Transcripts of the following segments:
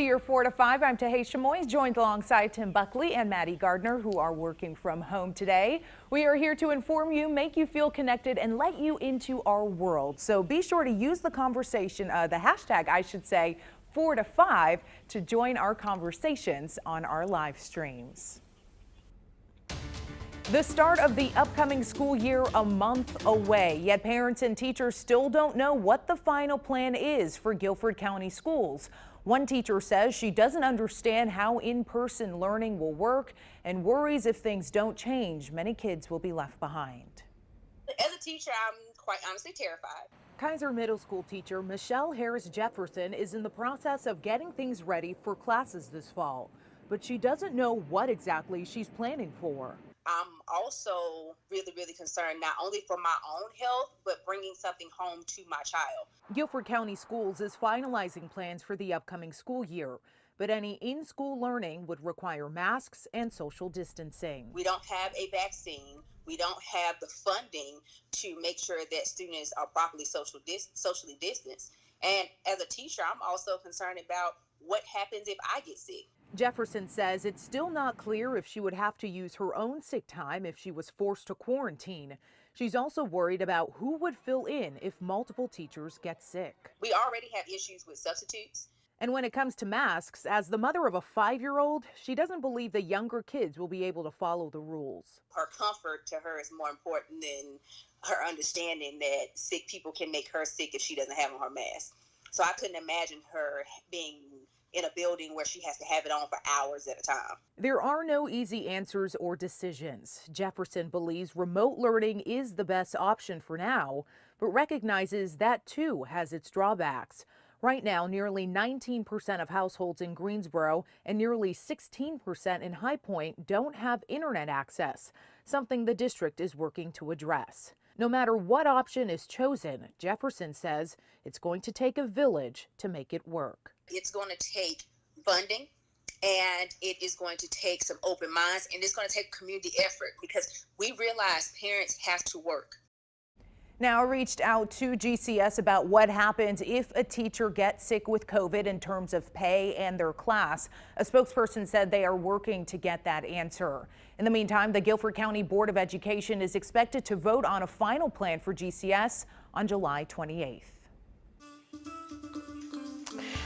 to your 4 to 5. I'm Tahisha Moyes, joined alongside Tim Buckley and Maddie Gardner, who are working from home today. We are here to inform you, make you feel connected, and let you into our world. So be sure to use the conversation, the hashtag, I should say, 4 to 5 to join our conversations on our live streams. The start of the upcoming school year a month away, yet parents and teachers still don't know what the final plan is for Guilford County schools. One teacher says she doesn't understand how in-person learning will work and worries if things don't change, many kids will be left behind. As a teacher, I'm quite honestly terrified. Kaiser Middle School teacher Michelle Harris Jefferson is in the process of getting things ready for classes this fall, but she doesn't know what exactly she's planning for. I'm also really concerned not only for my own health, but bringing something home to my child. Guilford County Schools is finalizing plans for the upcoming school year, but any in-school learning would require masks and social distancing. We don't have a vaccine. We don't have the funding to make sure that students are properly socially distanced. And as a teacher, I'm also concerned about what happens if I get sick. Jefferson says it's still not clear if she would have to use her own sick time if she was forced to quarantine. She's also worried about who would fill in if multiple teachers get sick. We already have issues with substitutes. And when it comes to masks, as the mother of a 5-year-old, she doesn't believe the younger kids will be able to follow the rules. Her comfort to her is more important than her understanding that sick people can make her sick if she doesn't have on her mask. So I couldn't imagine her being in a building where she has to have it on for hours at a time. There are no easy answers or decisions. Jefferson believes remote learning is the best option for now, but recognizes that too has its drawbacks. Right now, nearly 19% of households in Greensboro and nearly 16% in High Point don't have internet access, something the district is working to address. No matter what option is chosen, Jefferson says it's going to take a village to make it work. It's going to take funding, and it is going to take some open minds, and it's going to take community effort because we realize parents have to work. Now, I reached out to GCS about what happens if a teacher gets sick with COVID in terms of pay and their class. A spokesperson said they are working to get that answer. In the meantime, the Guilford County Board of Education is expected to vote on a final plan for GCS on July 28th.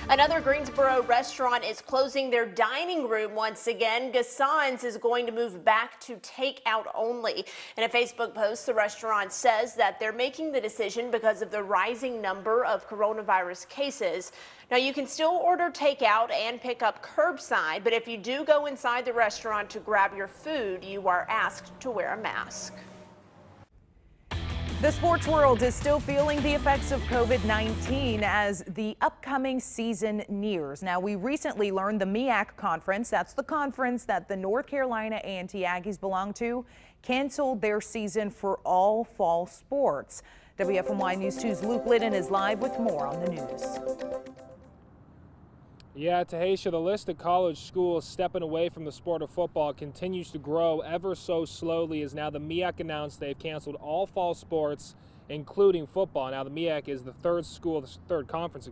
Another Greensboro restaurant is closing their dining room once again. Gassan's is going to move back to takeout only. In a Facebook post, the restaurant says that they're making the decision because of the rising number of coronavirus cases. Now, you can still order takeout and pick up curbside, but if you do go inside the restaurant to grab your food, you are asked to wear a mask. The sports world is still feeling the effects of COVID-19 as the upcoming season nears. Now, we recently learned the MEAC conference, that's the conference that the North Carolina A&T Aggies belong to, canceled their season for all fall sports. WFMY News 2's Luke Liddon is live with more on the news. Yeah, Tahisha, the list of college schools stepping away from the sport of football continues to grow ever so slowly as now the MEAC announced they've canceled all fall sports, including football. Now, the MEAC is the third conference,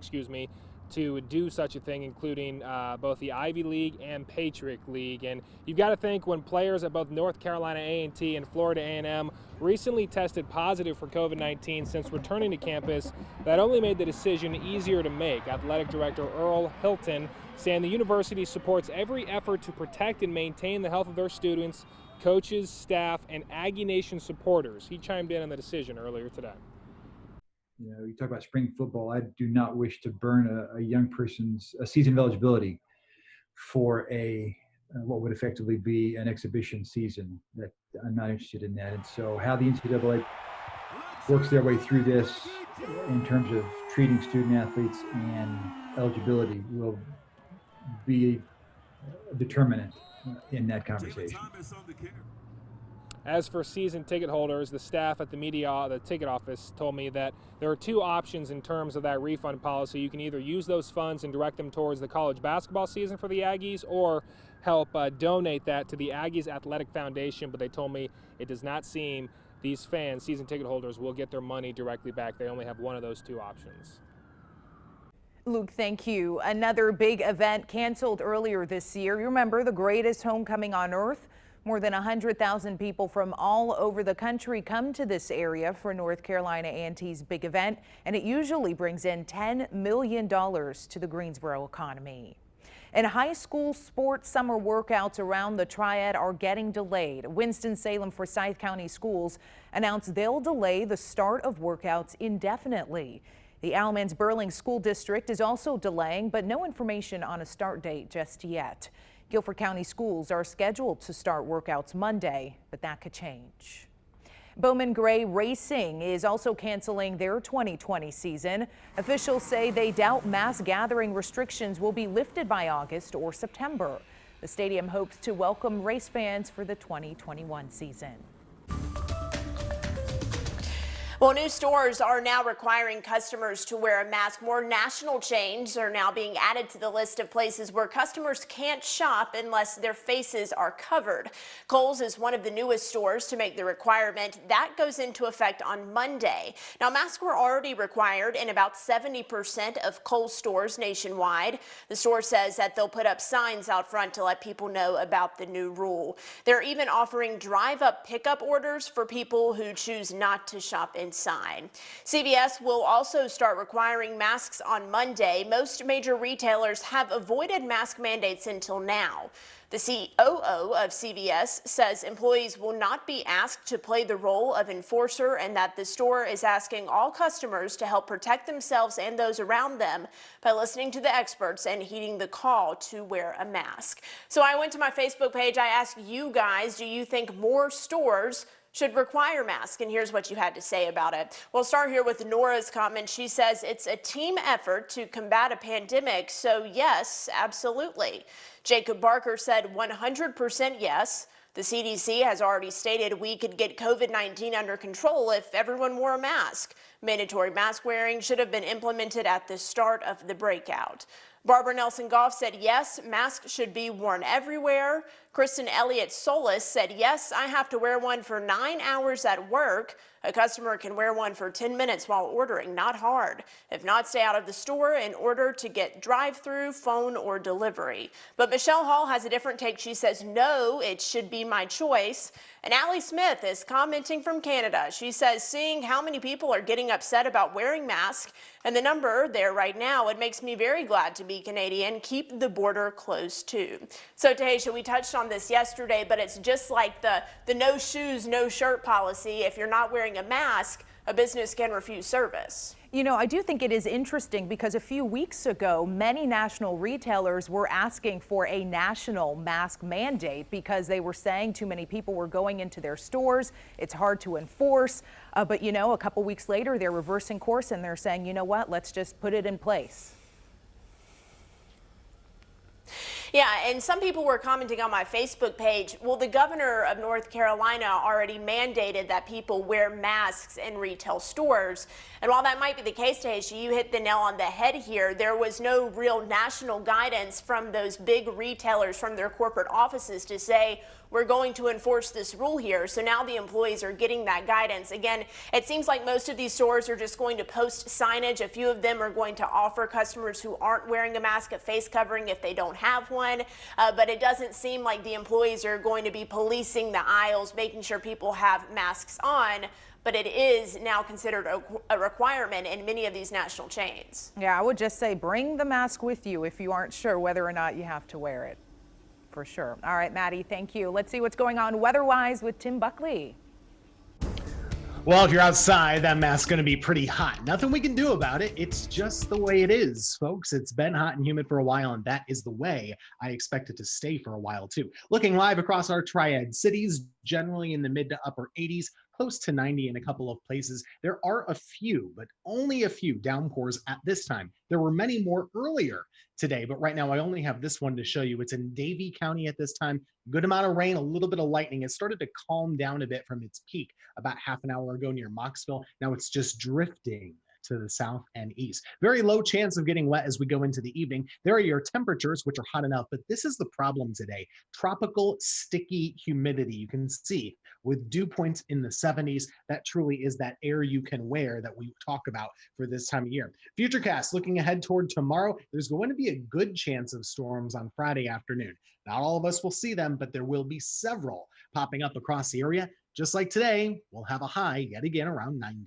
to do such a thing, including both the Ivy League and Patriot League. And you've got to think when players at both North Carolina A&T and Florida A&M recently tested positive for COVID-19 since returning to campus, that only made the decision easier to make. Athletic Director Earl Hilton saying the university supports every effort to protect and maintain the health of their students, coaches, staff, and Aggie Nation supporters. He chimed in on the decision earlier today. You know, you talk about spring football. I do not wish to burn a young person's season of eligibility for what would effectively be an exhibition season. That I'm not interested in that. And so, how the NCAA works their way through this in terms of treating student athletes and eligibility will be a determinant in that conversation. As for season ticket holders, the staff at the ticket office told me that there are two options in terms of that refund policy. You can either use those funds and direct them towards the college basketball season for the Aggies or help donate that to the Aggies Athletic Foundation, but they told me it does not seem these fans, season ticket holders, will get their money directly back. They only have one of those two options. Luke, thank you. Another big event canceled earlier this year. You remember the greatest homecoming on earth? More than 100,000 people from all over the country come to this area for North Carolina A&T's big event, and it usually brings in $10 million to the Greensboro economy. And high school sports summer workouts around the Triad are getting delayed. Winston-Salem Forsyth County Schools announced they'll delay the start of workouts indefinitely. The Alamance-Burling School District is also delaying, but no information on a start date just yet. Guilford County schools are scheduled to start workouts Monday, but that could change. Bowman Gray Racing is also canceling their 2020 season. Officials say they doubt mass gathering restrictions will be lifted by August or September. The stadium hopes to welcome race fans for the 2021 season. Well, new stores are now requiring customers to wear a mask. More national chains are now being added to the list of places where customers can't shop unless their faces are covered. Kohl's is one of the newest stores to make the requirement. That goes into effect on Monday. Now, masks were already required in about 70% of Kohl's stores nationwide. The store says that they'll put up signs out front to let people know about the new rule. They're even offering drive-up pickup orders for people who choose not to shop inside. CVS will also start requiring masks on Monday. Most major retailers have avoided mask mandates until now. The COO of CVS says employees will not be asked to play the role of enforcer and that the store is asking all customers to help protect themselves and those around them by listening to the experts and heeding the call to wear a mask. So I went to my Facebook page. I asked you guys, do you think more stores should require masks? And here's what you had to say about it. We'll start here with Nora's comment. She says it's a team effort to combat a pandemic, so yes, absolutely. Jacob Barker said 100% yes. The CDC has already stated we could get COVID-19 under control if everyone wore a mask. Mandatory mask wearing should have been implemented at the start of the breakout. Barbara Nelson Goff said yes, masks should be worn everywhere. Kristen Elliott Solis said yes, I have to wear one for 9 hours at work. A customer can wear one for 10 minutes while ordering, not hard. If not, stay out of the store in order to get drive-through, phone, or delivery. But Michelle Hall has a different take. She says no, it should be my choice. And Allie Smith is commenting from Canada. She says seeing how many people are getting upset about wearing masks and the number there right now, it makes me very glad to be Canadian. Keep the border closed too. So Tahisha, we touched on this yesterday, but it's just like the no shoes, no shirt policy. If you're not wearing a mask, a business can refuse service. You know, I do think it is interesting because a few weeks ago, many national retailers were asking for a national mask mandate because they were saying too many people were going into their stores. It's hard to enforce. But, you know, a couple weeks later, they're reversing course and they're saying, you know what, let's just put it in place. Yeah, and some people were commenting on my Facebook page, well, the governor of North Carolina already mandated that people wear masks in retail stores. And while that might be the case, Tahisha, you hit the nail on the head here. There was no real national guidance from those big retailers, from their corporate offices to say, we're going to enforce this rule here. So now the employees are getting that guidance. Again, it seems like most of these stores are just going to post signage. A few of them are going to offer customers who aren't wearing a mask a face covering if they don't have one. But it doesn't seem like the employees are going to be policing the aisles, making sure people have masks on. But it is now considered a requirement in many of these national chains. Yeah, I would just say bring the mask with you if you aren't sure whether or not you have to wear it. For sure. All right, Maddie, thank you. Let's see what's going on weather-wise with Tim Buckley. Well, if you're outside, that mask's going to be pretty hot. Nothing we can do about it. It's just the way it is, folks. It's been hot and humid for a while, and that is the way I expect it to stay for a while, too. Looking live across our Triad cities, generally in the mid to upper 80s, close to 90 in a couple of places. There are a few, but only a few downpours at this time. There were many more earlier today, but right now I only have this one to show you. It's in Davie County at this time. Good amount of rain, a little bit of lightning. It started to calm down a bit from its peak about half an hour ago near Moxville. Now it's just drifting to the south and east. Very low chance of getting wet as we go into the evening. There are your temperatures, which are hot enough, but this is the problem today. Tropical sticky humidity. You can see with dew points in the 70s, that truly is that air you can wear that we talk about for this time of year. Futurecast, looking ahead toward tomorrow, there's going to be a good chance of storms on Friday afternoon. Not all of us will see them, but there will be several popping up across the area. Just like today, we'll have a high yet again around 90.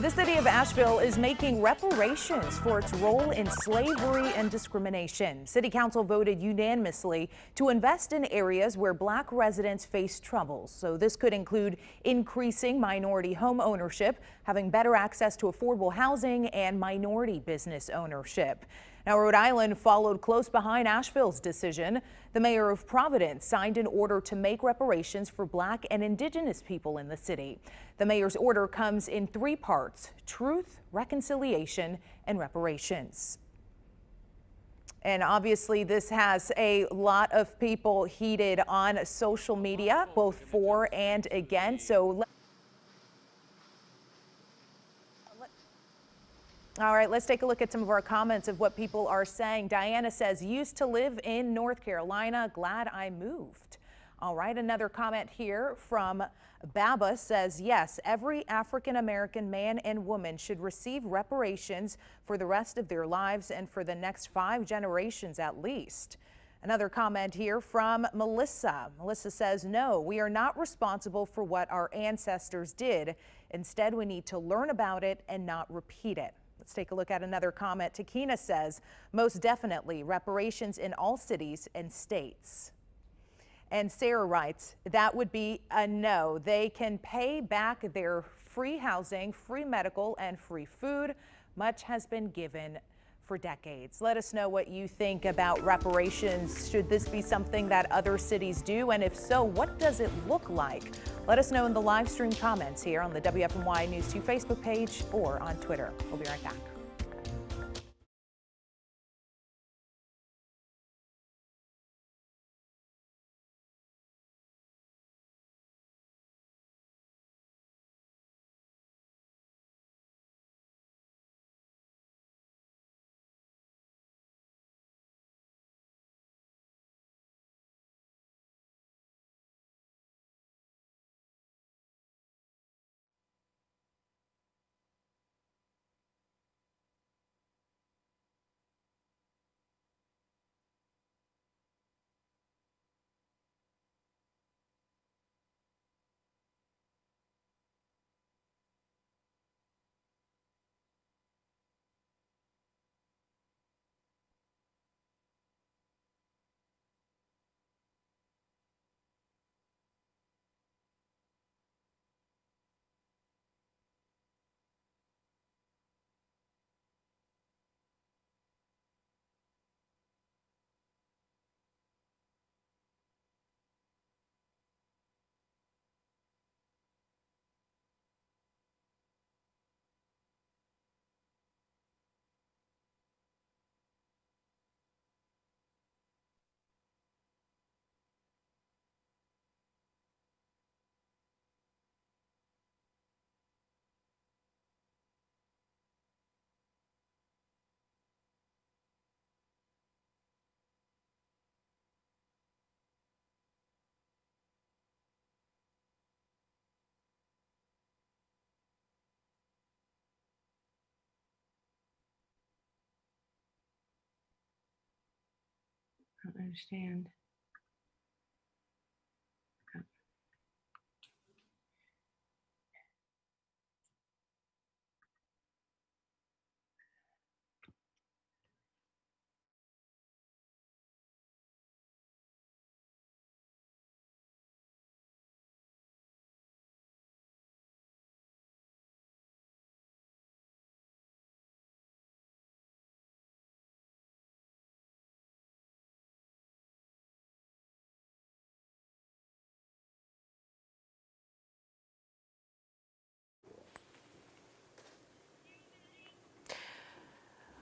The city of Asheville is making reparations for its role in slavery and discrimination. City Council voted unanimously to invest in areas where Black residents face troubles. So this could include increasing minority home ownership, having better access to affordable housing, and minority business ownership. Now, Rhode Island followed close behind Asheville's decision. The mayor of Providence signed an order to make reparations for Black and Indigenous people in the city. The mayor's order comes in 3 parts: truth, reconciliation, and reparations. And obviously, this has a lot of people heated on social media, both for and against. So all right, let's take a look at some of our comments of what people are saying. Diana says, used to live in North Carolina, glad I moved. All right, another comment here from Baba says, yes, every African-American man and woman should receive reparations for the rest of their lives and for the next 5 generations at least. Another comment here from Melissa. Melissa says, no, we are not responsible for what our ancestors did. Instead, we need to learn about it and not repeat it. Let's take a look at another comment. Takina says, most definitely reparations in all cities and states. And Sarah writes, that would be a no. They can pay back their free housing, free medical, and free food. Much has been given for decades. Let us know what you think about reparations. Should this be something that other cities do? And if so, what does it look like? Let us know in the live stream comments here on the WFMY News 2 Facebook page or on Twitter. We'll be right back. I don't understand.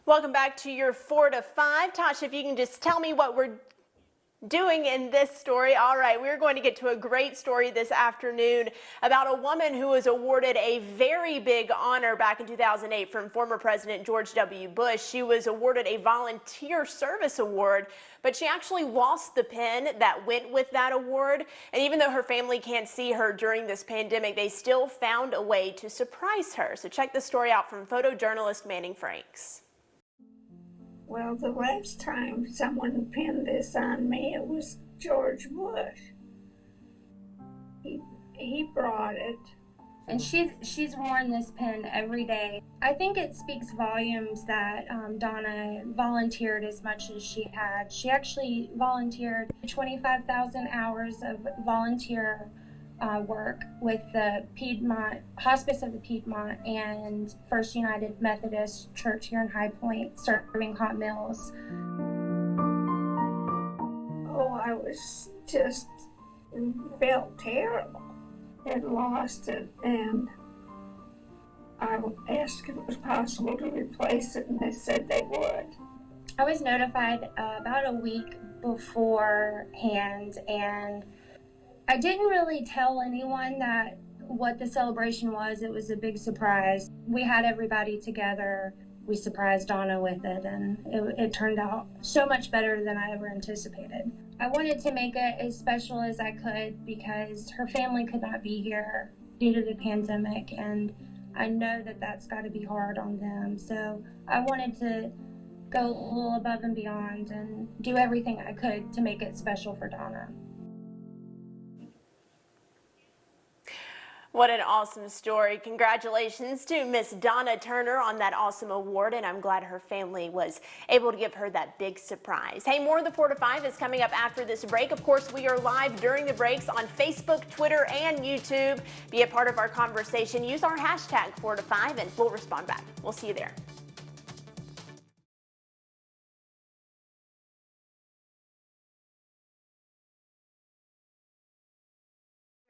Welcome back to your 4 to 5. Tasha, if you can just tell me what we're doing in this story. All right, we're going to get to a great story this afternoon about a woman who was awarded a very big honor back in 2008 from former President George W. Bush. She was awarded a volunteer service award, but she actually lost the pin that went with that award. And even though her family can't see her during this pandemic, they still found a way to surprise her. So check the story out from photojournalist Manning Franks. Well, the last time someone pinned this on me, it was George Bush. He brought it. And she's worn this pin every day. I think it speaks volumes that Donna volunteered as much as she had. She actually volunteered 25,000 hours of volunteer work with the Piedmont Hospice of the Piedmont and First United Methodist Church here in High Point, serving hot meals. Oh, I was just felt terrible. Had lost it, and I asked if it was possible to replace it, and they said they would. I was notified about a week beforehand, and I didn't really tell anyone that what the celebration was. It was a big surprise. We had everybody together. We surprised Donna with it, and it turned out so much better than I ever anticipated. I wanted to make it as special as I could because her family could not be here due to the pandemic, and I know that that's got to be hard on them. So I wanted to go a little above and beyond and do everything I could to make it special for Donna. What an awesome story. Congratulations to Miss Donna Turner on that awesome award, and I'm glad her family was able to give her that big surprise. Hey, more of the 4 to 5 is coming up after this break. Of course, we are live during the breaks on Facebook, Twitter, and YouTube. Be a part of our conversation. Use our hashtag 4 to 5, and we'll respond back. We'll see you there.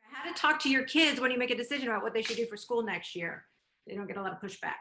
How to talk to your kids when you make a decision about what they should do for school next year. They don't get a lot of pushback.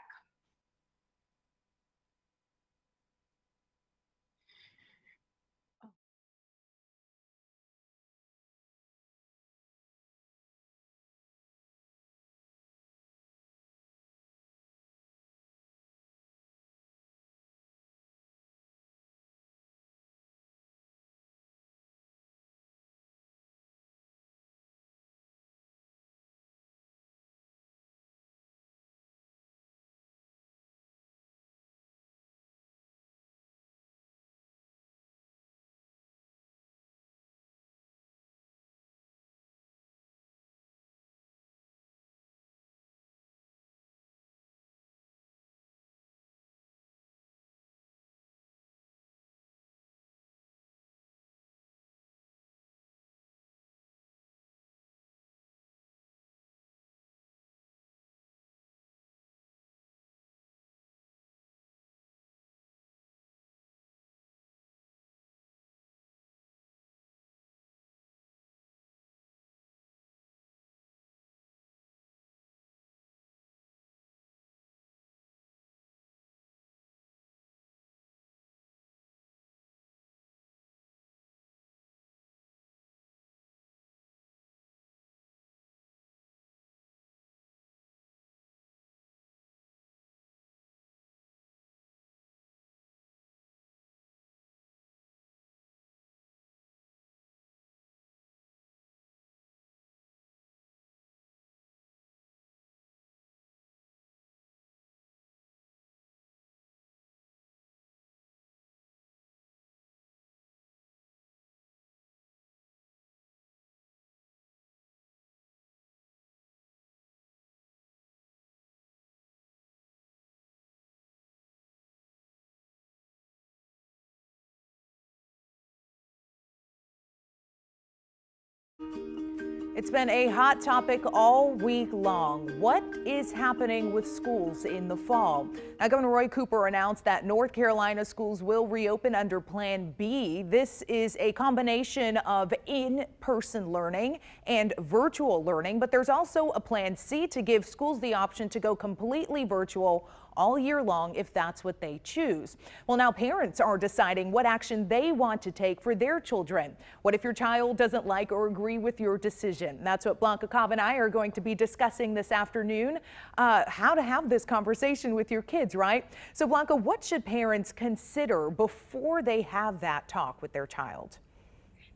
It's been a hot topic all week long. What is happening with schools in the fall? Now, Governor Roy Cooper announced that North Carolina schools will reopen under Plan B. This is a combination of in-person learning and virtual learning, but there's also a Plan C to give schools the option to go completely virtual all year long if that's what they choose. Well, now parents are deciding what action they want to take for their children. What if your child doesn't like or agree with your decision? That's what Blanca Cobb and I are going to be discussing this afternoon. How to have this conversation with your kids, right? So Blanca, what should parents consider before they have that talk with their child?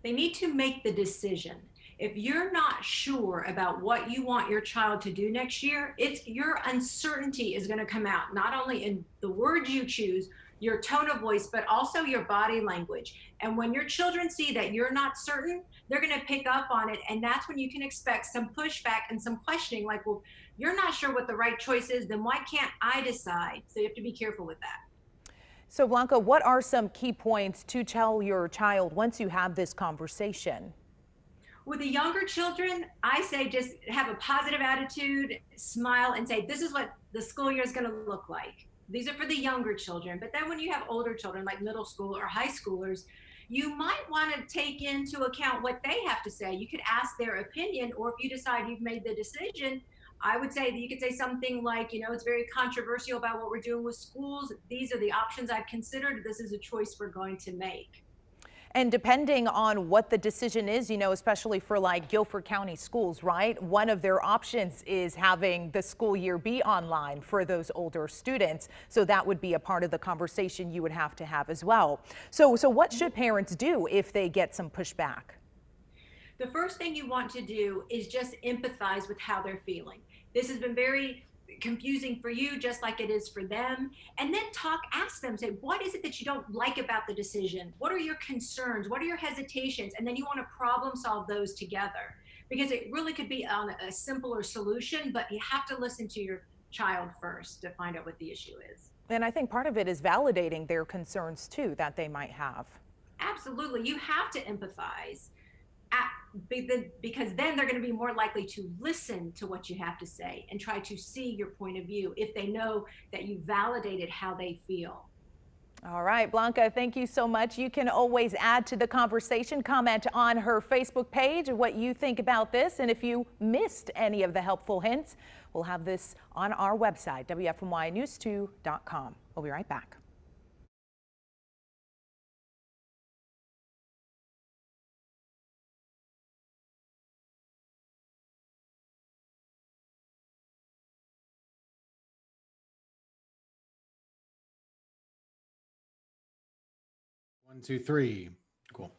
They need to make the decision. If you're not sure about what you want your child to do next year, it's your uncertainty is going to come out, not only in the words you choose, your tone of voice, but also your body language. And when your children see that you're not certain, they're going to pick up on it. And that's when you can expect some pushback and some questioning, like, well, you're not sure what the right choice is, then why can't I decide? So you have to be careful with that. So Blanca, what are some key points to tell your child once you have this conversation? With the younger children, I say just have a positive attitude, smile, and say, this is what the school year is going to look like. These are for the younger children. But then when you have older children, like middle school or high schoolers, you might want to take into account what they have to say. You could ask their opinion, or if you decide you've made the decision, I would say that you could say something like, it's very controversial about what we're doing with schools. These are the options I've considered. This is a choice we're going to make. And depending on what the decision is, especially for like Guilford County schools, right? One of their options is having the school year be online for those older students. So that would be a part of the conversation you would have to have as well. So what should parents do if they get some pushback? The first thing you want to do is just empathize with how they're feeling. This has been very confusing for you, just like it is for them. And then ask them, say, what is it that you don't like about the decision? What are your concerns? What are your hesitations? And then you want to problem solve those together, because it really could be on a simpler solution, but you have to listen to your child first to find out what the issue is. And I think part of it is validating their concerns too, that they might have. Absolutely. You have to empathize. Because then they're going to be more likely to listen to what you have to say and try to see your point of view if they know that you validated how they feel. All right, Blanca, thank you so much. You can always add to the conversation, comment on her Facebook page what you think about this. And if you missed any of the helpful hints, we'll have this on our website, WFMYnews2.com. We'll be right back. One, two, three. Cool.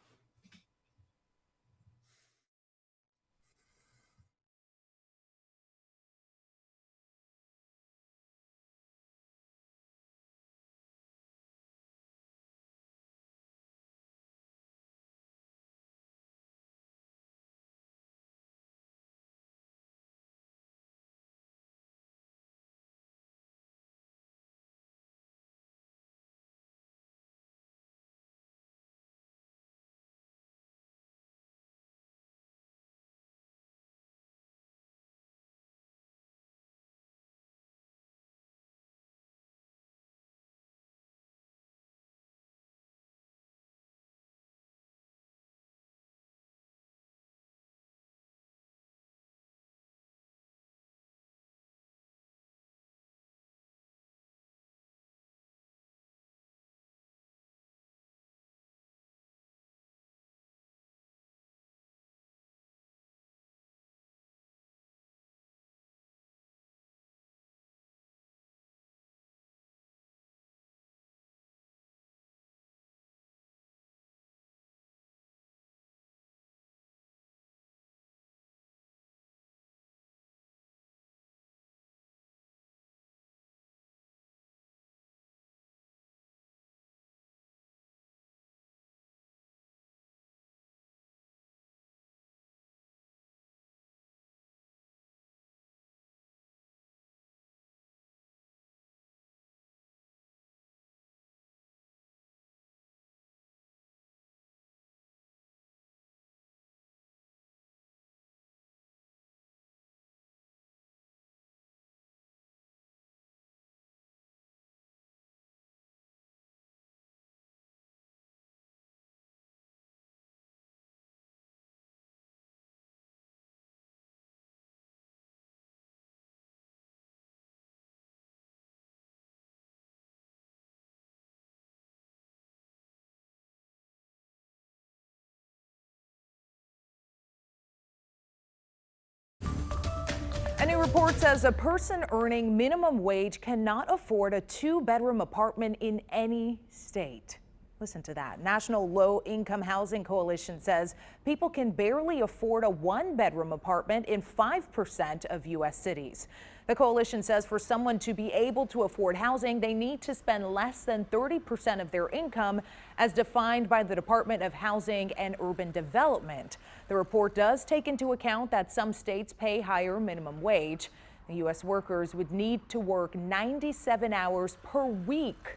A new report says a person earning minimum wage cannot afford a 2-bedroom apartment in any state. Listen to that. National Low Income Housing Coalition says people can barely afford a 1-bedroom apartment in 5% of U.S. cities. The coalition says for someone to be able to afford housing, they need to spend less than 30% of their income as defined by the Department of Housing and Urban Development. The report does take into account that some states pay higher minimum wage. The U.S. workers would need to work 97 hours per week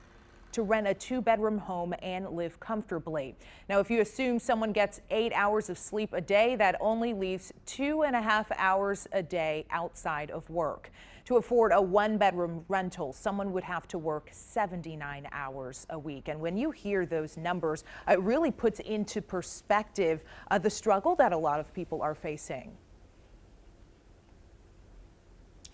to rent a 2-bedroom home and live comfortably. Now, if you assume someone gets 8 hours of sleep a day, that only leaves 2.5 hours a day outside of work. To afford a 1-bedroom rental, someone would have to work 79 hours a week. And when you hear those numbers, it really puts into perspective the struggle that a lot of people are facing.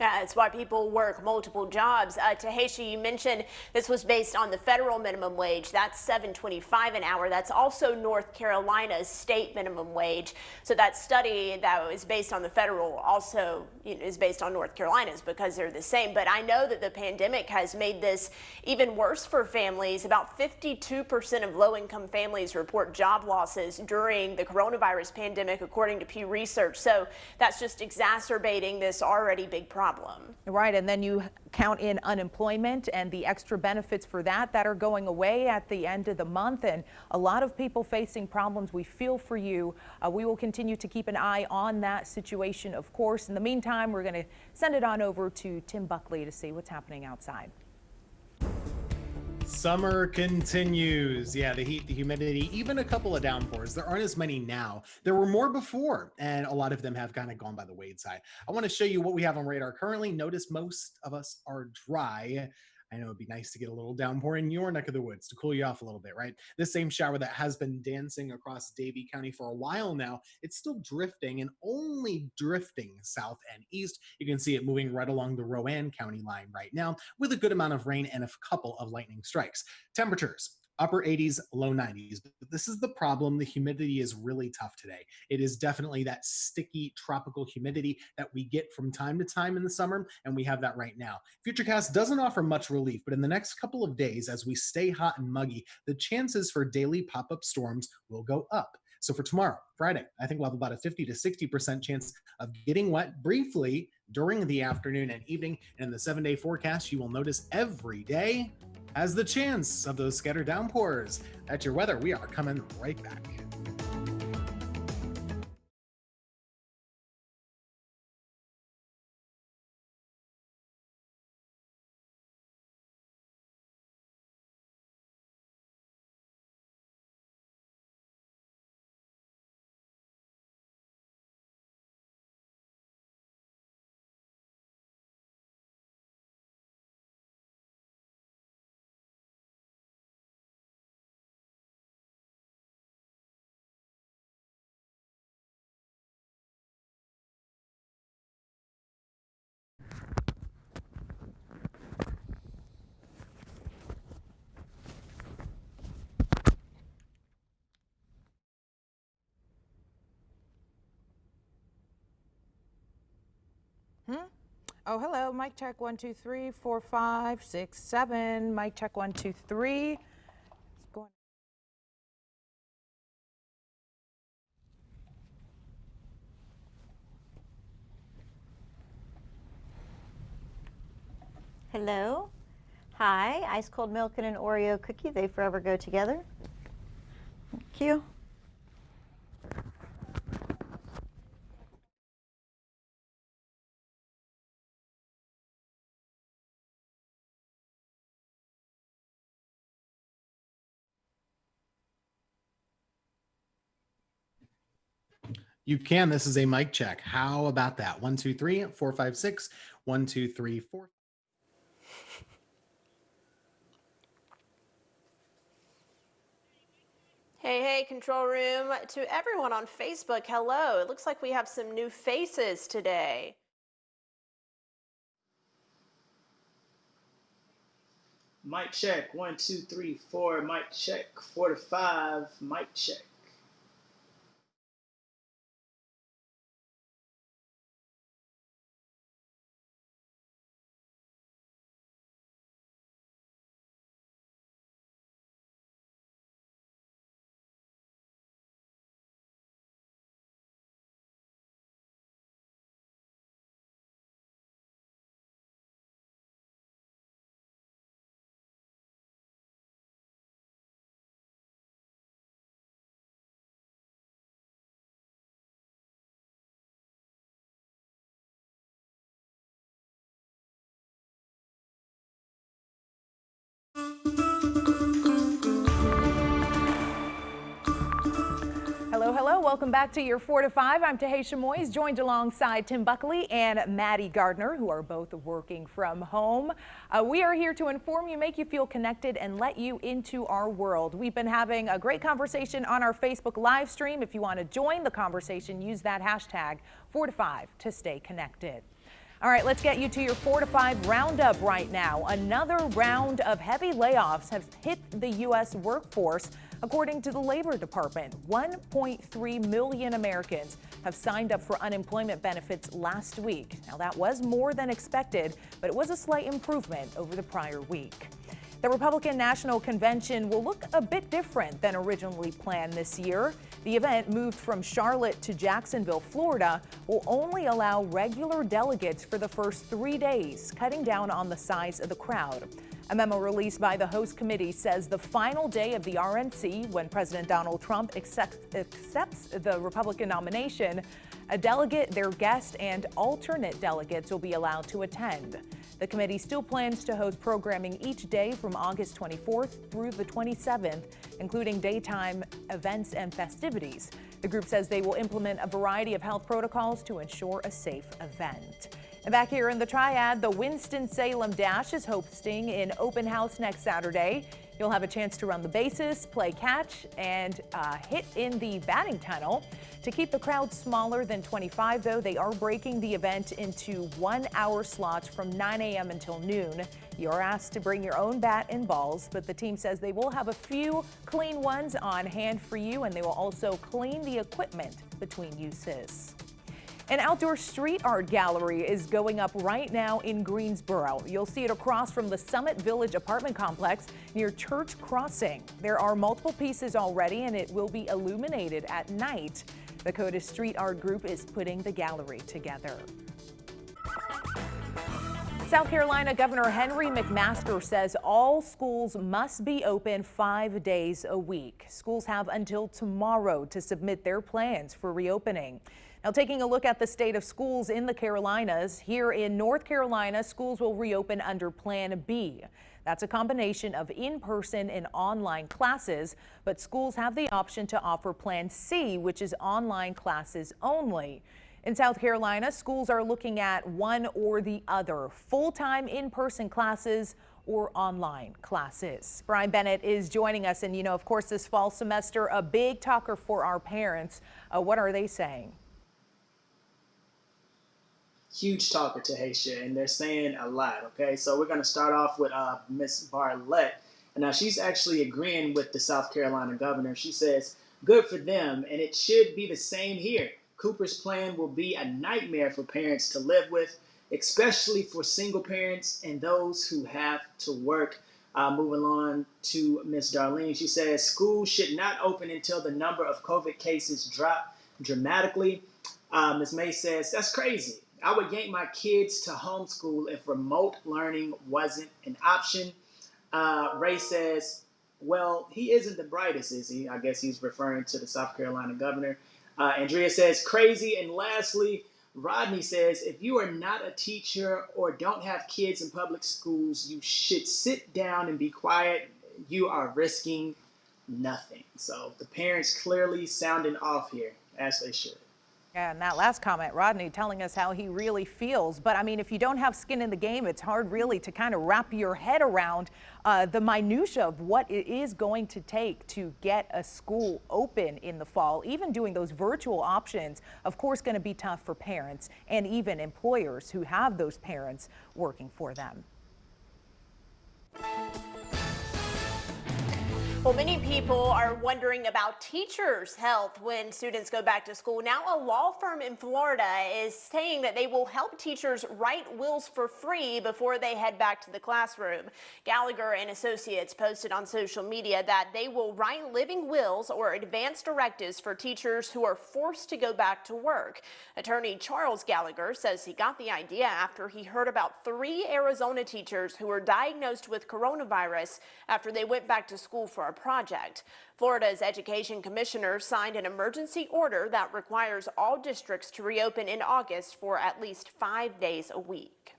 Yeah, it's why people work multiple jobs. Tahisha, you mentioned this was based on the federal minimum wage. That's $7.25 an hour. That's also North Carolina's state minimum wage. So that study that was based on the federal also is based on North Carolina's because they're the same. But I know that the pandemic has made this even worse for families. About 52% of low-income families report job losses during the coronavirus pandemic, according to Pew Research. So that's just exacerbating this already big problem. Right, and then you count in unemployment and the extra benefits for that are going away at the end of the month, and a lot of people facing problems. We feel for you. We will continue to keep an eye on that situation, of course. In the meantime, we're going to send it on over to Tim Buckley to see what's happening outside. Summer continues. Yeah, the heat, the humidity, even a couple of downpours. There aren't as many now. There were more before, and a lot of them have kind of gone by the wayside. I want to show you what we have on radar currently. Notice most of us are dry. I know it'd be nice to get a little downpour in your neck of the woods to cool you off a little bit, right? This same shower that has been dancing across Davie County for a while now, it's still drifting and only drifting south and east. You can see it moving right along the Rowan County line right now with a good amount of rain and a couple of lightning strikes. Temperatures. Upper 80s, low 90s. But this is the problem. The humidity is really tough today. It is definitely that sticky tropical humidity that we get from time to time in the summer, and we have that right now. Futurecast doesn't offer much relief, but in the next couple of days, as we stay hot and muggy, the chances for daily pop-up storms will go up. So for tomorrow, Friday, I think we'll have about a 50 to 60% chance of getting wet briefly during the afternoon and evening. And in the 7-day forecast, you will notice every day has the chance of those scattered downpours. That's your weather. We are coming right back. Oh, hello. Mic check 1 2 3 4 5 6 7. Mic check 1 2 3. It's going. Hello. Hi. Ice cold milk and an Oreo cookie. They forever go together. Thank you. You can. This is a mic check. How about that? 1 2 3 4 5 6. 1 2 3 4. Hey, control room. To everyone on Facebook, hello. It looks like we have some new faces today. Mic check 1 2 3 4. Mic check 4 to 5. Mic check. welcome back to your 4 to 5. I'm Tahisha Moyes, joined alongside Tim Buckley and Maddie Gardner, who are both working from home. We are here to inform you, make you feel connected, and let you into our world. We've been having a great conversation on our Facebook live stream. If you want to join the conversation, use that hashtag 4 to 5 to stay connected. All right, let's get you to your 4 to 5 roundup right now. Another round of heavy layoffs have hit the U.S. workforce. According to the Labor Department, 1.3 million Americans have signed up for unemployment benefits last week. Now, that was more than expected, but it was a slight improvement over the prior week. The Republican National Convention will look a bit different than originally planned this year. The event, moved from Charlotte to Jacksonville, Florida, will only allow regular delegates for the first 3 days, cutting down on the size of the crowd. A memo released by the host committee says the final day of the RNC, when President Donald Trump accepts the Republican nomination, a delegate, their guest, and alternate delegates will be allowed to attend. The committee still plans to host programming each day from August 24th through the 27th, including daytime events and festivities. The group says they will implement a variety of health protocols to ensure a safe event. And back here in the Triad, the Winston-Salem Dash is hosting an open house next Saturday. You'll have a chance to run the bases, play catch, and hit in the batting tunnel. To keep the crowd smaller than 25, though, they are breaking the event into 1-hour slots from 9 a.m. until noon. You're asked to bring your own bat and balls, but the team says they will have a few clean ones on hand for you, and they will also clean the equipment between uses. An outdoor street art gallery is going up right now in Greensboro. You'll see it across from the Summit Village apartment complex near Church Crossing. There are multiple pieces already, and it will be illuminated at night. The Coda Street Art Group is putting the gallery together. South Carolina Governor Henry McMaster says all schools must be open 5 days a week. Schools have until tomorrow to submit their plans for reopening. Now, taking a look at the state of schools in the Carolinas, here in North Carolina, schools will reopen under Plan B. That's a combination of in-person and online classes, but schools have the option to offer Plan C, which is online classes only. In South Carolina, schools are looking at one or the other, full-time in-person classes or online classes. Brian Bennett is joining us, and of course, this fall semester, a big talker for our parents. What are they saying? Huge talker to Haitian, and they're saying a lot. Okay, so we're going to start off with Miss Barlett, and now she's actually agreeing with the South Carolina governor. She says, good for them, and it should be the same here. Cooper's plan will be a nightmare for parents to live with, especially for single parents and those who have to work. Moving on to Miss Darlene, she says schools should not open until the number of COVID cases drop dramatically. Ms. May says, that's crazy. I would yank my kids to homeschool if remote learning wasn't an option. Ray says, well, he isn't the brightest, is he? I guess he's referring to the South Carolina governor. Andrea says, crazy. And lastly, Rodney says, if you are not a teacher or don't have kids in public schools, you should sit down and be quiet. You are risking nothing. So the parents clearly sounding off here, as they should. Yeah, and that last comment, Rodney telling us how he really feels. But I mean, if you don't have skin in the game, it's hard really to kind of wrap your head around the minutia of what it is going to take to get a school open in the fall. Even doing those virtual options, of course, going to be tough for parents and even employers who have those parents working for them. Well, many people are wondering about teachers' health when students go back to school. Now, a law firm in Florida is saying that they will help teachers write wills for free before they head back to the classroom. Gallagher and Associates posted on social media that they will write living wills or advance directives for teachers who are forced to go back to work. Attorney Charles Gallagher says he got the idea after he heard about 3 Arizona teachers who were diagnosed with coronavirus after they went back to school for a project. Florida's education commissioner signed an emergency order that requires all districts to reopen in August for at least 5 days a week.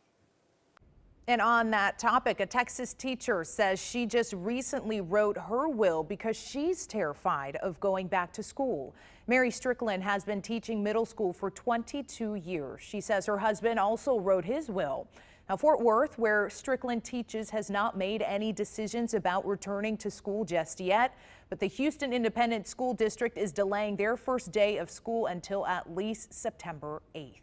And on that topic, a Texas teacher says she just recently wrote her will because she's terrified of going back to school. Mary Strickland has been teaching middle school for 22 years. She says her husband also wrote his will. Now, Fort Worth, where Strickland teaches, has not made any decisions about returning to school just yet, but the Houston Independent School District is delaying their first day of school until at least September 8th.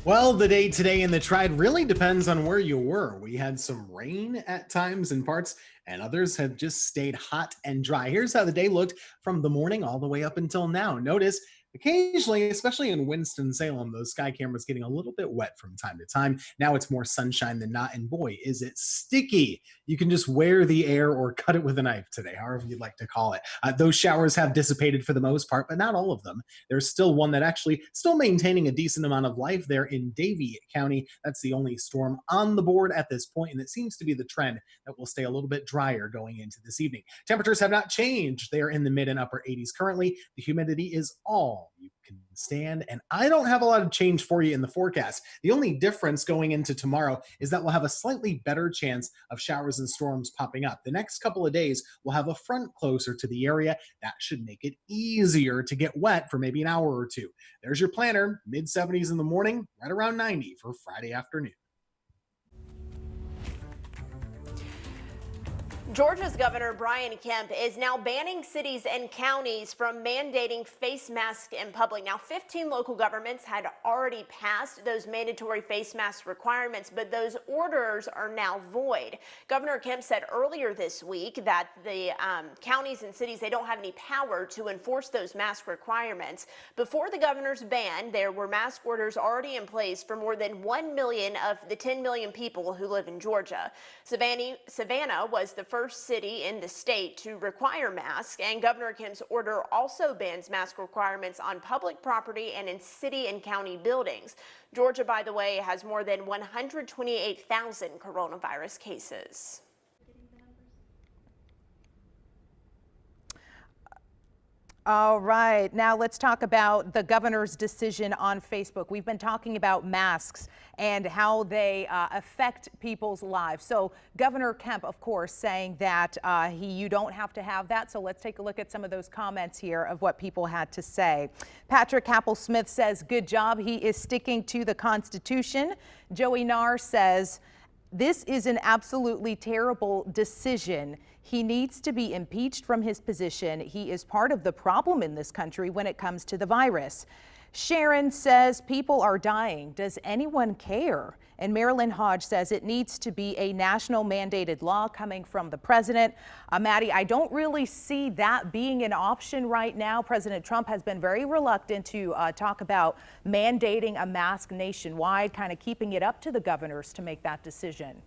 Well, the day today in the Tride really depends on where you were. We had some rain at times in parts, and others have just stayed hot and dry. Here's how the day looked from the morning all the way up until now. Notice occasionally, especially in Winston-Salem, those sky cameras getting a little bit wet from time to time. Now it's more sunshine than not, and boy, is it sticky. You can just wear the air or cut it with a knife today, however you'd like to call it. Those showers have dissipated for the most part, but not all of them. There's still one that actually still maintaining a decent amount of life there in Davie County. That's the only storm on the board at this point, and it seems to be the trend that will stay a little bit drier going into this evening. Temperatures have not changed. They are in the mid and upper 80s currently. The humidity is all you can stand, and I don't have a lot of change for you in the forecast. The only difference going into tomorrow is that we'll have a slightly better chance of showers and storms popping up. The next couple of days we'll have a front closer to the area. That should make it easier to get wet for maybe an hour or two. There's your planner. Mid 70s in the morning, right around 90 for Friday afternoon. Georgia's Governor Brian Kemp is now banning cities and counties from mandating face masks in public. Now, 15 local governments had already passed those mandatory face mask requirements, but those orders are now void. Governor Kemp said earlier this week that the counties and cities, they don't have any power to enforce those mask requirements. Before the governor's ban, there were mask orders already in place for more than 1 million of the 10 million people who live in Georgia. Savannah was the first city in the state to require masks, and Governor Kemp's order also bans mask requirements on public property and in city and county buildings. Georgia, by the way, has more than 128,000 coronavirus cases. All right, now let's talk about the governor's decision on Facebook. We've been talking about masks and how they affect people's lives. So Governor Kemp, of course, saying that you don't have to have that. So let's take a look at some of those comments here of what people had to say. Patrick Capel-Smith says, good job. He is sticking to the Constitution. Joey Narr says, this is an absolutely terrible decision. He needs to be impeached from his position. He is part of the problem in this country when it comes to the virus. Sharon says people are dying. Does anyone care? And Marilyn Hodge says it needs to be a national mandated law coming from the president. Maddie, I don't really see that being an option right now. President Trump has been very reluctant to talk about mandating a mask nationwide, kind of keeping it up to the governors to make that decision.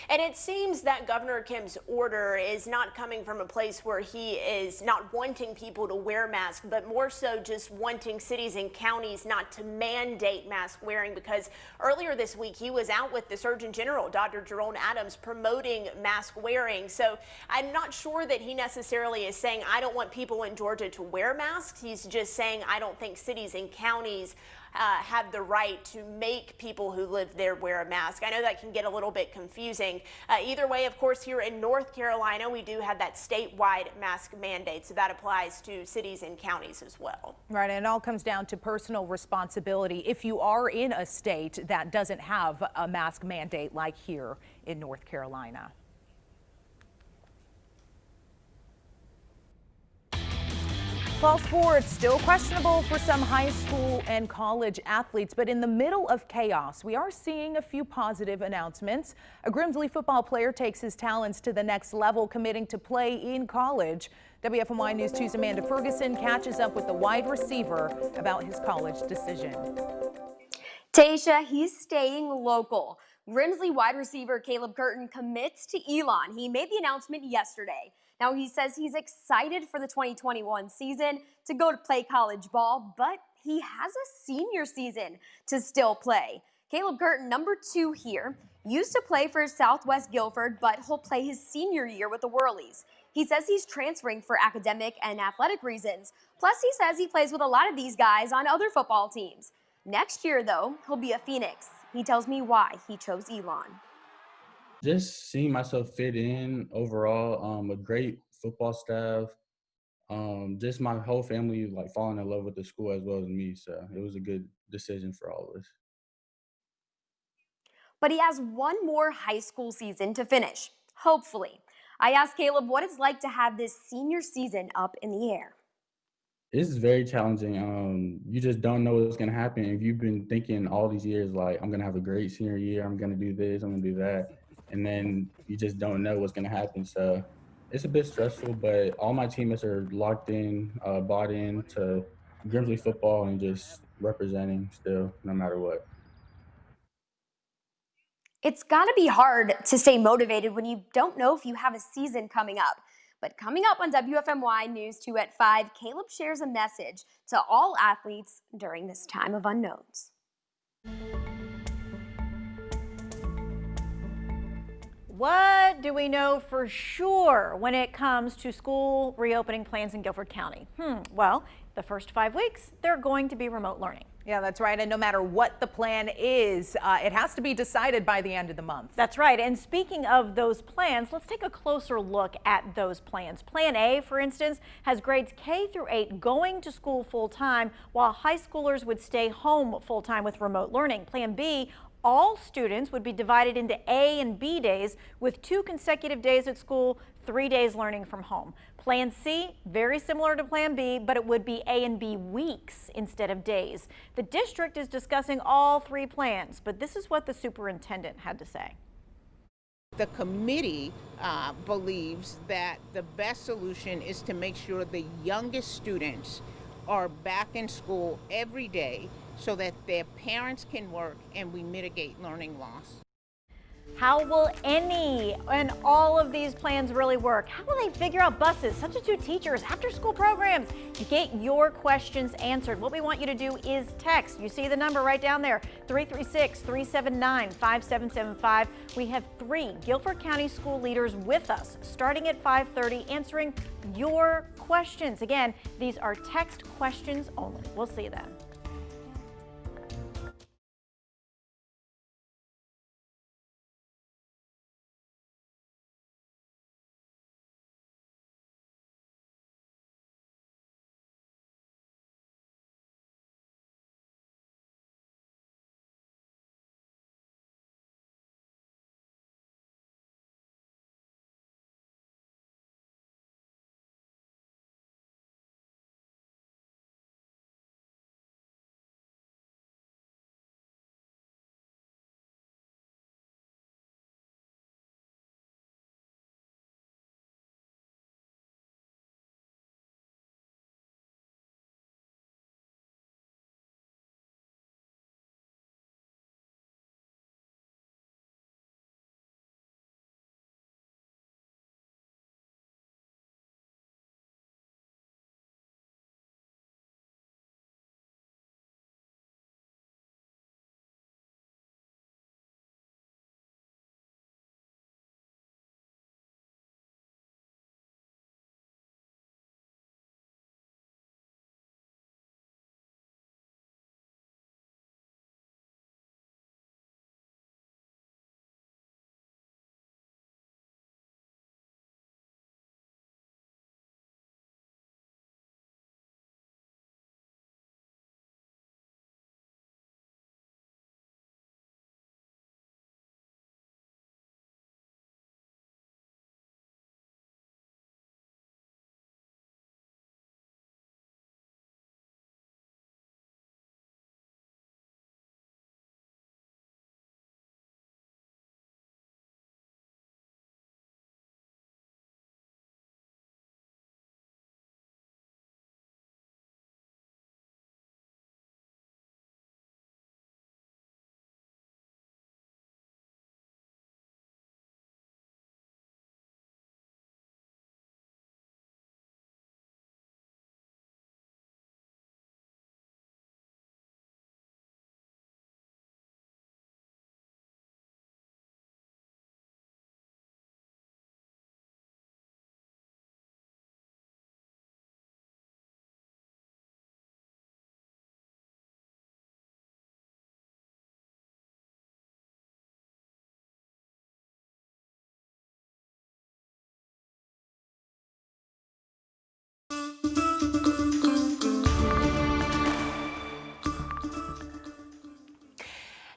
And it seems that Governor Kemp's order is not coming from a place where he is not wanting people to wear masks, but more so just wanting cities and counties not to mandate mask wearing, because earlier this week he was out with the Surgeon General, Dr. Jerome Adams, promoting mask wearing. So I'm not sure that he necessarily is saying, I don't want people in Georgia to wear masks. He's just saying, I don't think cities and counties have the right to make people who live there wear a mask. I know that can get a little bit confusing. Either way, of course, here in North Carolina, we do have that statewide mask mandate, so that applies to cities and counties as well. Right, and it all comes down to personal responsibility. If you are in a state that doesn't have a mask mandate like here in North Carolina. Fall sports still questionable for some high school and college athletes, but in the middle of chaos, we are seeing a few positive announcements. A Grimsley football player takes his talents to the next level, committing to play in college. WFMY News 2's Amanda Ferguson catches up with the wide receiver about his college decision. Taysha, he's staying local. Grimsley wide receiver Caleb Curtin commits to Elon. He made the announcement yesterday. Now, he says he's excited for the 2021 season to go to play college ball, but he has a senior season to still play. Caleb Curtin, number 2 here, used to play for Southwest Guilford, but he'll play his senior year with the Whirlies. He says he's transferring for academic and athletic reasons. Plus, he says he plays with a lot of these guys on other football teams. Next year, though, he'll be a Phoenix. He tells me why he chose Elon. Just seeing myself fit in overall, a great football staff, just my whole family like falling in love with the school as well as me. So it was a good decision for all of us. But he has one more high school season to finish, hopefully. I asked Caleb what it's like to have this senior season up in the air. It's very challenging. You just don't know what's gonna happen. If you've been thinking all these years, like I'm gonna have a great senior year, I'm gonna do this, I'm gonna do that, and then you just don't know what's gonna happen. So it's a bit stressful, but all my teammates are locked in, bought in to Grimsley football and just representing still, no matter what. It's gotta be hard to stay motivated when you don't know if you have a season coming up. But coming up on WFMY News 2 at 5, Caleb shares a message to all athletes during this time of unknowns. What do we know for sure when it comes to school reopening plans in Guilford County? Well, the first 5 weeks, they're going to be remote learning. Yeah, that's right. And no matter what the plan is, it has to be decided by the end of the month. That's right. And speaking of those plans, let's take a closer look at those plans. Plan A, for instance, has grades K through 8 going to school full time, while high schoolers would stay home full time with remote learning. Plan B, all students would be divided into A and B days with 2 consecutive days at school, 3 days learning from home. Plan C, very similar to Plan B, but it would be A and B weeks instead of days. The district is discussing all 3 plans, but this is what the superintendent had to say. The committee believes that the best solution is to make sure the youngest students are back in school every day so that their parents can work and we mitigate learning loss. How will any and all of these plans really work? How will they figure out buses, substitute teachers, after-school programs? Get your questions answered. What we want you to do is text. You see the number right down there, 336-379-5775. We have 3 Guilford County school leaders with us starting at 5:30 answering your questions. Again, these are text questions only. We'll see you then.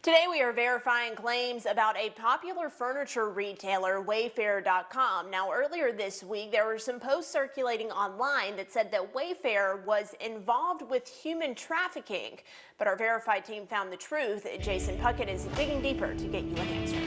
Today we are verifying claims about a popular furniture retailer, Wayfair.com. Now, earlier this week, there were some posts circulating online that said that Wayfair was involved with human trafficking. But our verified team found the truth. Jason Puckett is digging deeper to get you an answer.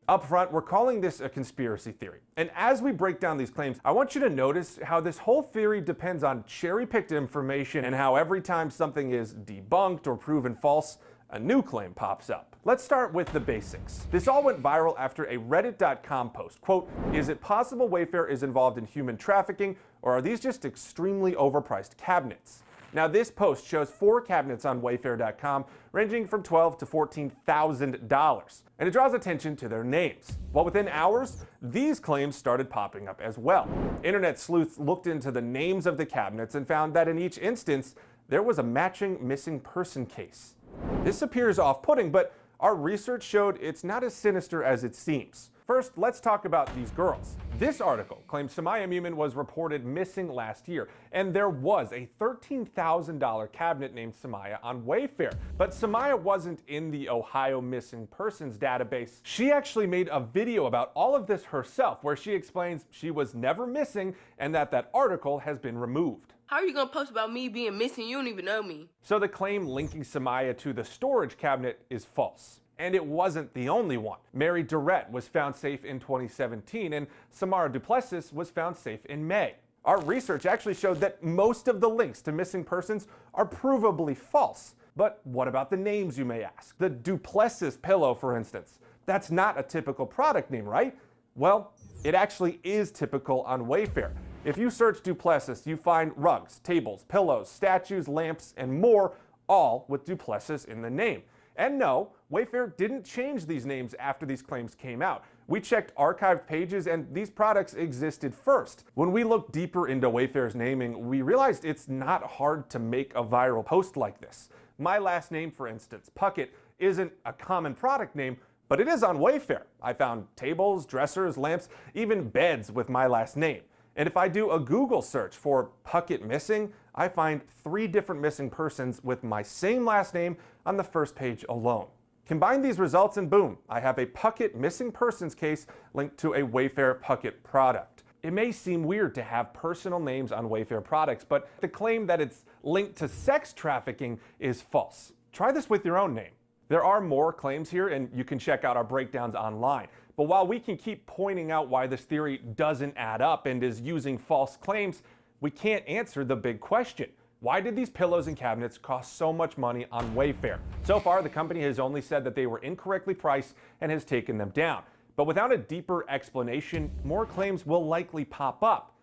Up front, we're calling this a conspiracy theory. And as we break down these claims, I want you to notice how this whole theory depends on cherry-picked information and how every time something is debunked or proven false, a new claim pops up. Let's start with the basics. This all went viral after a Reddit.com post. Quote, "Is it possible Wayfair is involved in human trafficking, or are these just extremely overpriced cabinets?" Now, this post shows 4 cabinets on Wayfair.com ranging from $12,000 to $14,000, and it draws attention to their names. Well, within hours, these claims started popping up as well. Internet sleuths looked into the names of the cabinets and found that in each instance, there was a matching missing person case. This appears off-putting, but our research showed it's not as sinister as it seems. First, let's talk about these girls. This article claims Samaya Mumin was reported missing last year, and there was a $13,000 cabinet named Samaya on Wayfair. But Samaya wasn't in the Ohio Missing Persons database. She actually made a video about all of this herself, where she explains she was never missing and that article has been removed. How are you gonna post about me being missing? You don't even know me. So the claim linking Samaya to the storage cabinet is false. And it wasn't the only one. Mary Durrett was found safe in 2017, and Samara Duplessis was found safe in May. Our research actually showed that most of the links to missing persons are provably false. But what about the names, you may ask? The Duplessis pillow, for instance. That's not a typical product name, right? Well, it actually is typical on Wayfair. If you search Duplessis, you find rugs, tables, pillows, statues, lamps, and more, all with Duplessis in the name. And no, Wayfair didn't change these names after these claims came out. We checked archived pages and these products existed first. When we looked deeper into Wayfair's naming, we realized it's not hard to make a viral post like this. My last name, for instance, Puckett, isn't a common product name, but it is on Wayfair. I found tables, dressers, lamps, even beds with my last name. And if I do a Google search for Puckett missing, I find 3 different missing persons with my same last name on the first page alone. Combine these results and boom, I have a Puckett missing persons case linked to a Wayfair Puckett product. It may seem weird to have personal names on Wayfair products, but the claim that it's linked to sex trafficking is false. Try this with your own name. There are more claims here, and you can check out our breakdowns online. But while we can keep pointing out why this theory doesn't add up and is using false claims, we can't answer the big question. Why did these pillows and cabinets cost so much money on Wayfair? So far, the company has only said that they were incorrectly priced and has taken them down. But without a deeper explanation, more claims will likely pop up.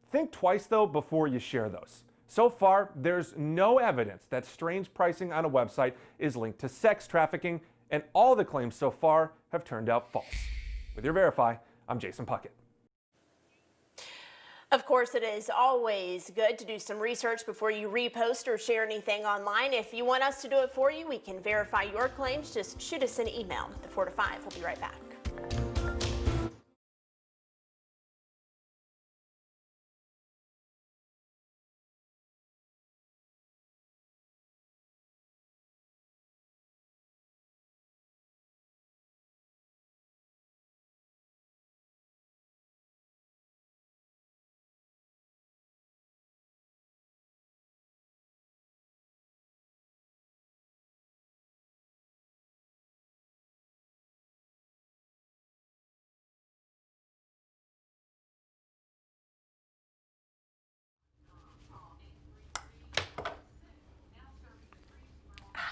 Think twice, though, before you share those. So far, there's no evidence that strange pricing on a website is linked to sex trafficking, and all the claims so far have turned out false. With your Verify, I'm Jason Puckett. Of course, it is always good to do some research before you repost or share anything online. If you want us to do it for you, we can verify your claims. Just shoot us an email at 4 to 5. We'll be right back.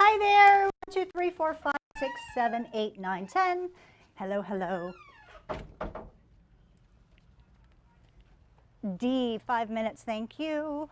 Hi there. 1, 2, 3, 4, 5, 6, 7, 8, 9, 10. Hello, hello. D, 5 minutes, thank you.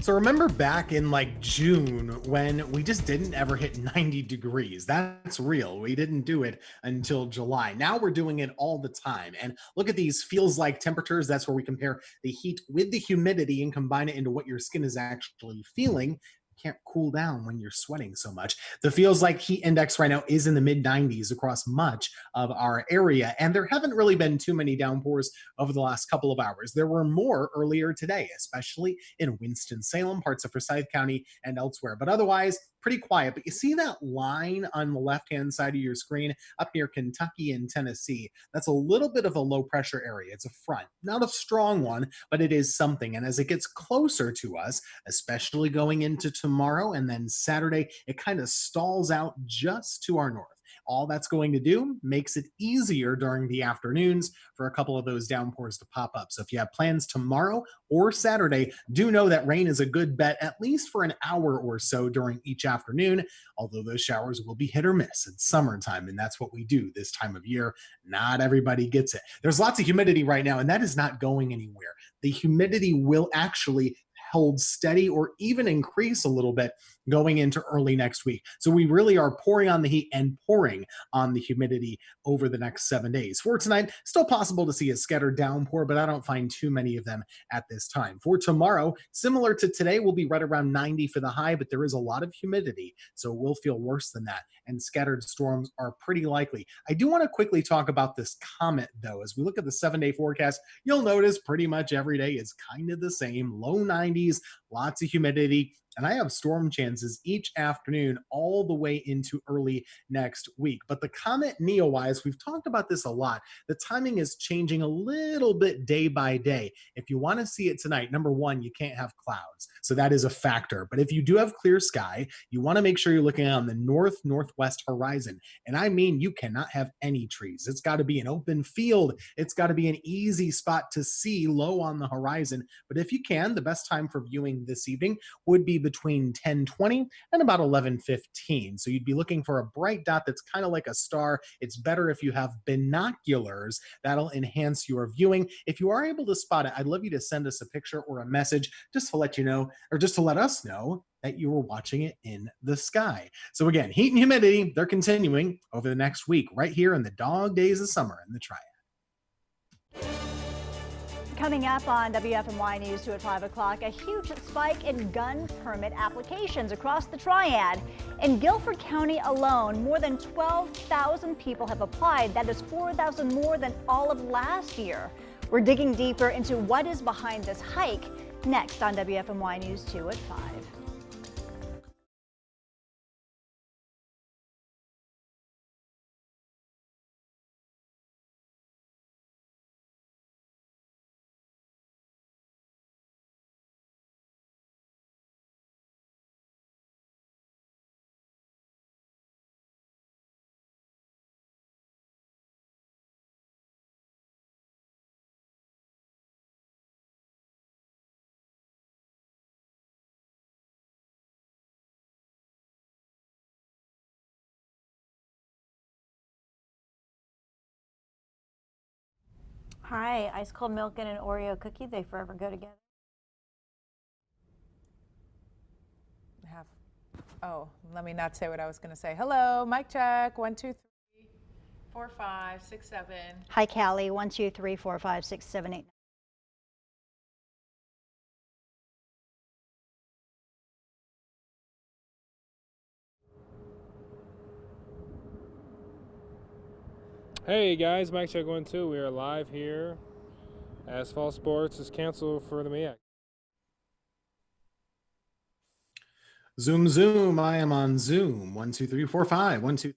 So remember back in like June when we just didn't ever hit 90 degrees. That's real. We didn't do it until July. Now we're doing it all the time. And look at these feels like temperatures. That's where we compare the heat with the humidity and combine it into what your skin is actually feeling. Can't cool down when you're sweating so much. The feels like heat index right now is in the mid 90s across much of our area. And there haven't really been too many downpours over the last couple of hours. There were more earlier today, especially in Winston-Salem, parts of Forsyth County, and elsewhere. But otherwise, pretty quiet. But you see that line on the left-hand side of your screen up near Kentucky and Tennessee? That's a little bit of a low pressure area. It's a front, not a strong one, but it is something. And as it gets closer to us, especially going into tomorrow and then Saturday, it kind of stalls out just to our north. All that's going to do makes it easier during the afternoons for a couple of those downpours to pop up. So if you have plans tomorrow or Saturday, do know that rain is a good bet, at least for an hour or so during each afternoon, although those showers will be hit or miss. It's summertime, and that's what we do this time of year. Not everybody gets it. There's lots of humidity right now, and that is not going anywhere. The humidity will actually hold steady or even increase a little bit going into early next week. So we really are pouring on the heat and pouring on the humidity over the next 7 days. For tonight, still possible to see a scattered downpour, but I don't find too many of them at this time. For tomorrow, similar to today, we'll be right around 90 for the high, but there is a lot of humidity, so we'll feel worse than that. And scattered storms are pretty likely. I do want to quickly talk about this comet, though. As we look at the 7-day forecast, you'll notice pretty much every day is kind of the same. Low 90s, lots of humidity, and I have storm chances each afternoon all the way into early next week. But the comet Neowise, we've talked about this a lot. The timing is changing a little bit day by day. If you want to see it tonight, number one, you can't have clouds. So that is a factor. But if you do have clear sky, you want to make sure you're looking on the northwest horizon. And I mean, you cannot have any trees. It's got to be an open field. It's got to be an easy spot to see low on the horizon. But if you can, the best time for viewing this evening would be between 10:20 and about 11:15. So you'd be looking for a bright dot that's kind of like a star. It's better if you have binoculars. That'll enhance your viewing. If you are able to spot it, I'd love you to send us a picture or a message just to let you know, or just to let us know that you were watching it in the sky. So again, heat and humidity, they're continuing over the next week right here in the dog days of summer in the Triad. Coming up on WFMY News 2 at 5 o'clock, a huge spike in gun permit applications across the Triad. In Guilford County alone, more than 12,000 people have applied. That is 4,000 more than all of last year. We're digging deeper into what is behind this hike next on WFMY News 2 at 5. Hi, ice cold milk and an Oreo cookie, they forever go together. Oh, let me not say what I was going to say. Hello, mic check. 1, 2, 3, 4, 5, 6, 7. Hi, Callie. 1, 2, 3, 4, 5, 6, 7, 8. Hey guys, mic check 1, 2. We are live here. Asphalt Sports is canceled for the MEAC. Zoom, Zoom. I am on Zoom. 1, 2, 3, 4, 5. 1, 2.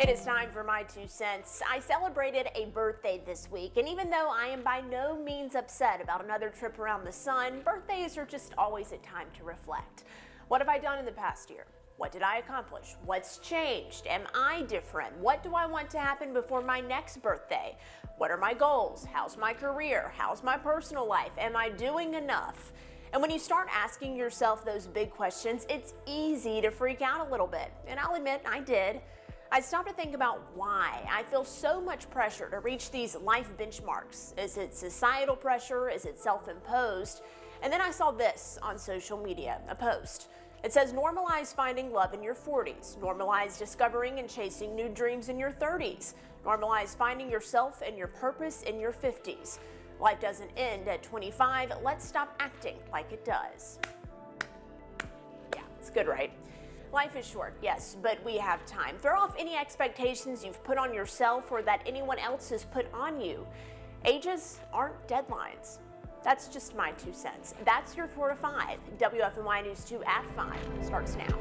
It is time for my 2 cents. I celebrated a birthday this week, and even though I am by no means upset about another trip around the sun, birthdays are just always a time to reflect. What have I done in the past year? What did I accomplish? What's changed? Am I different? What do I want to happen before my next birthday? What are my goals? How's my career? How's my personal life? Am I doing enough? And when you start asking yourself those big questions, it's easy to freak out a little bit. And I'll admit I did. I stopped to think about why I feel so much pressure to reach these life benchmarks. Is it societal pressure? Is it self-imposed? And then I saw this on social media, a post. It says, normalize finding love in your 40s. Normalize discovering and chasing new dreams in your 30s. Normalize finding yourself and your purpose in your 50s. Life doesn't end at 25. Let's stop acting like it does. Yeah, it's good, right? Life is short, yes, but we have time. Throw off any expectations you've put on yourself or that anyone else has put on you. Ages aren't deadlines. That's just my 2 cents. That's your 4 to 5. WFMY News 2 at 5 starts now.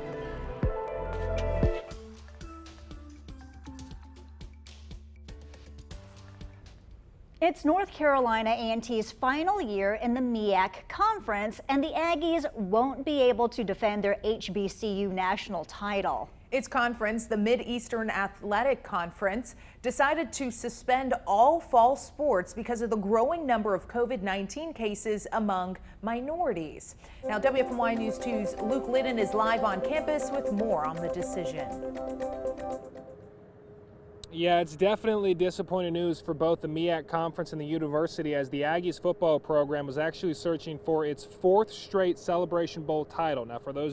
It's North Carolina A&T's final year in the MEAC conference, and the Aggies won't be able to defend their HBCU national title. Its conference, the Mid-Eastern Athletic Conference, decided to suspend all fall sports because of the growing number of COVID-19 cases among minorities. Now, WFMY News 2's Luke Liddon is live on campus with more on the decision. Yeah, it's definitely disappointing news for both the MEAC conference and the university, as the Aggies football program was actually searching for its 4th straight Celebration Bowl title. Now, for those